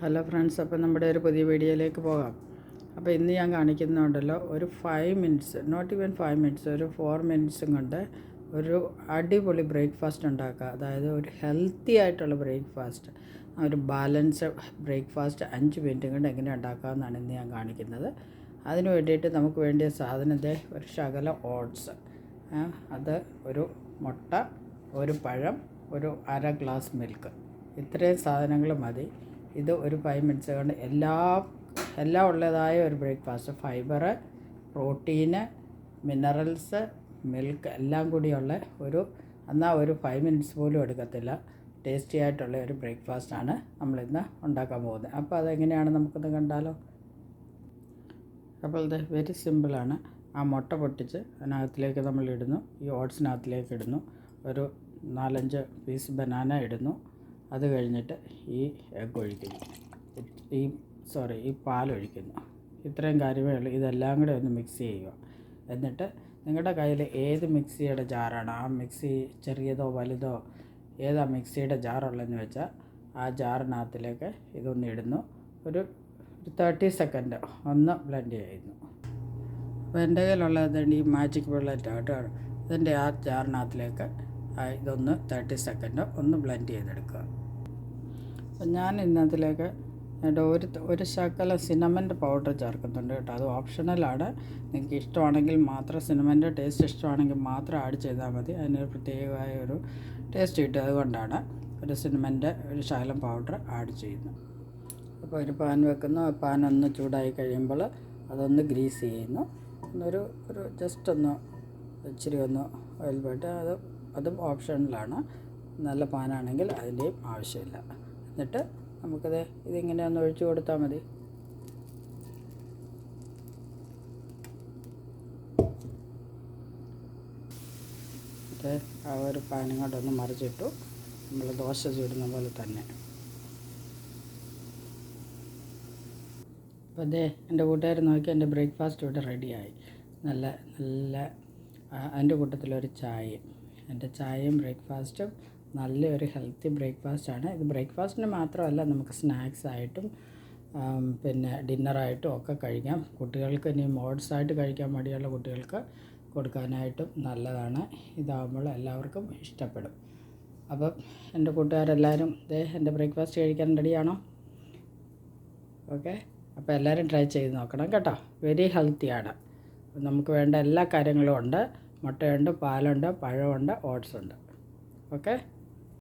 Hello friends, അപ്പോൾ നമ്മുടെ ഒരു പുതിയ വീഡിയോയിലേക്ക് പോകാം. അപ്പോൾ ഇന്ന് ഞാൻ കാണിക്കുന്നുണ്ടല്ലോ, ഒരു 5 മിനിറ്റ്സ്, നോട്ട് ഈവൻ 5 മിനിറ്റ്സ്, ഒരു 4 മിനിറ്റ്സും കൊണ്ട് ഒരു അടിപൊളി ബ്രേക്ക്ഫാസ്റ്റ് ഉണ്ടാക്കുക. അതായത് ഒരു ഹെൽത്തി ആയിട്ടുള്ള ബ്രേക്ക്ഫാസ്റ്റ്, ഒരു ബാലൻസ് ബ്രേക്ക്ഫാസ്റ്റ് 5 മിനിറ്റ് കൊണ്ട് എങ്ങനെ ഉണ്ടാക്കാമെന്നാണ് ഇന്ന് ഞാൻ കാണിക്കുന്നത്. അതിന് വേണ്ടിയിട്ട് നമുക്ക് വേണ്ടിയ സാധനത്തെ ഒരു ശകലം ഓട്സ്, അത് ഒരു മുട്ട, ഒരു പഴം, ഒരു അര ഗ്ലാസ് മിൽക്ക്, ഇത്രയും സാധനങ്ങൾ മതി. ഇത് ഒരു 5 മിനിറ്റ്സ് കൊണ്ട് എല്ലാം ഉള്ളതായ ഒരു breakfast, fibre, protein, minerals, milk എല്ലാം കൂടിയുള്ള ഒരു 5 മിനിറ്റ്സ് പോലും എടുക്കത്തില്ല, ടേസ്റ്റി ആയിട്ടുള്ള ഒരു ബ്രേക്ക്ഫാസ്റ്റാണ് നമ്മളിന്ന് ഉണ്ടാക്കാൻ പോകുന്നത്. അപ്പോൾ അതെങ്ങനെയാണ് നമുക്കൊന്ന് കണ്ടാലോ. അപ്പോൾ ഇത് വെരി സിമ്പിളാണ്. ആ മുട്ട പൊട്ടിച്ച് അതിനകത്തിലേക്ക് നമ്മൾ ഇടുന്നു, ഈ ഓട്സിനകത്തിലേക്ക് ഇടുന്നു, ഒരു 4-5 പീസ് ബനാന ഇടുന്നു. അത് കഴിഞ്ഞിട്ട് ഈ എഗ്ഗ് ഒഴിക്കുന്നു, ഈ പാലൊഴിക്കുന്നു. ഇത്രയും കാര്യമേ ഉള്ളൂ. ഇതെല്ലാം കൂടെ ഒന്ന് മിക്സ് ചെയ്യുക. എന്നിട്ട് നിങ്ങളുടെ കയ്യിൽ ഏത് മിക്സിയുടെ ജാറാണ്, ആ മിക്സി ചെറിയതോ വലുതോ ഏതാ മിക്സിയുടെ ജാറുള്ളതെന്ന് വെച്ചാൽ ആ ജാറിനകത്തിലേക്ക് ഇതൊന്ന് ഇടുന്നു. ഒരു 30 സെക്കൻഡ് ഒന്ന് ബ്ലെൻഡ് ചെയ്യുന്നു. അപ്പോൾ എൻ്റെ കയ്യിലുള്ളത് ഈ മാജിക് ബുള്ളറ്റ് കേട്ടോ, ഇതിൻ്റെ ആ ജാറിനകത്തിലേക്ക് ഇതൊന്ന് 30 സെക്കൻഡ് ഒന്ന് ബ്ലെൻഡ് ചെയ്തെടുക്കുക. അപ്പം ഞാൻ ഇന്നതിലേക്ക് ഒരു ശകല സിനമൻ്റെ പൗഡർ ചേർക്കുന്നുണ്ട് കേട്ടോ. അത് ഓപ്ഷണലാണ്. നിങ്ങൾക്ക് ഇഷ്ടമാണെങ്കിൽ മാത്രം, സിനമൻ്റെ ടേസ്റ്റ് ഇഷ്ടമാണെങ്കിൽ മാത്രം ആഡ് ചെയ്താൽ മതി. അതിനൊരു പ്രത്യേകമായ ഒരു ടേസ്റ്റ് കിട്ടും. അതുകൊണ്ടാണ് ഒരു സിനമൻ്റെ ഒരു ശകലം പൗഡർ ആഡ് ചെയ്യുന്നത്. അപ്പോൾ ഒരു പാൻ വെക്കുന്നു. പാൻ ഒന്ന് ചൂടായി കഴിയുമ്പോൾ അതൊന്ന് ഗ്രീസ് ചെയ്യുന്നു. ജസ്റ്റ് ഒന്ന് ഇച്ചിരി ഒന്ന് ഓയിൽ പോയിട്ട് അതും ഓപ്ഷണലാണ്. നല്ല പാനാണെങ്കിൽ അതിൻ്റെയും ആവശ്യമില്ല. എന്നിട്ട് ഇതിങ്ങനെ ഒന്ന് ഒഴിച്ചു കൊടുത്താൽ മതി. ആ ഒരു പാനും കൊണ്ടൊന്ന് മറിച്ചിട്ടു. നമ്മൾ ദോശ ചൂടുന്ന പോലെ തന്നെ. അപ്പോൾ എൻ്റെ കൂട്ടുകാർ നോക്കി, എൻ്റെ ബ്രേക്ക്ഫാസ്റ്റ് ഇവിടെ റെഡിയായി. നല്ല അതിൻ്റെ കൂട്ടത്തിലൊരു ചായയും. എൻ്റെ ചായയും ബ്രേക്ക്ഫാസ്റ്റും നല്ലൊരു ഹെൽത്തി ബ്രേക്ക്ഫാസ്റ്റാണ്. ഇത് ബ്രേക്ക്ഫാസ്റ്റിന് മാത്രമല്ല, നമുക്ക് സ്നാക്സായിട്ടും പിന്നെ ഡിന്നറായിട്ടും ഒക്കെ കഴിക്കാം. കുട്ടികൾക്ക് ഇനി ഓട്സായിട്ട് കഴിക്കാൻ മടിയുള്ള കുട്ടികൾക്ക് കൊടുക്കാനായിട്ടും നല്ലതാണ്. ഇതാകുമ്പോൾ എല്ലാവർക്കും ഇഷ്ടപ്പെടും. അപ്പം എൻ്റെ കൂട്ടുകാരെല്ലാവരും എൻ്റെ ബ്രേക്ക്ഫാസ്റ്റ് കഴിക്കാൻ റെഡിയാണോ? ഓക്കെ, അപ്പോൾ എല്ലാവരും ട്രൈ ചെയ്ത് നോക്കണം കേട്ടോ. വെരി ഹെൽത്തിയാണ്. നമുക്ക് വേണ്ട എല്ലാ കാര്യങ്ങളും ഉണ്ട്. മുട്ടയുണ്ട്, പാലുണ്ട്, പഴമുണ്ട്, ഓട്സ് ഉണ്ട്. ഓക്കെ.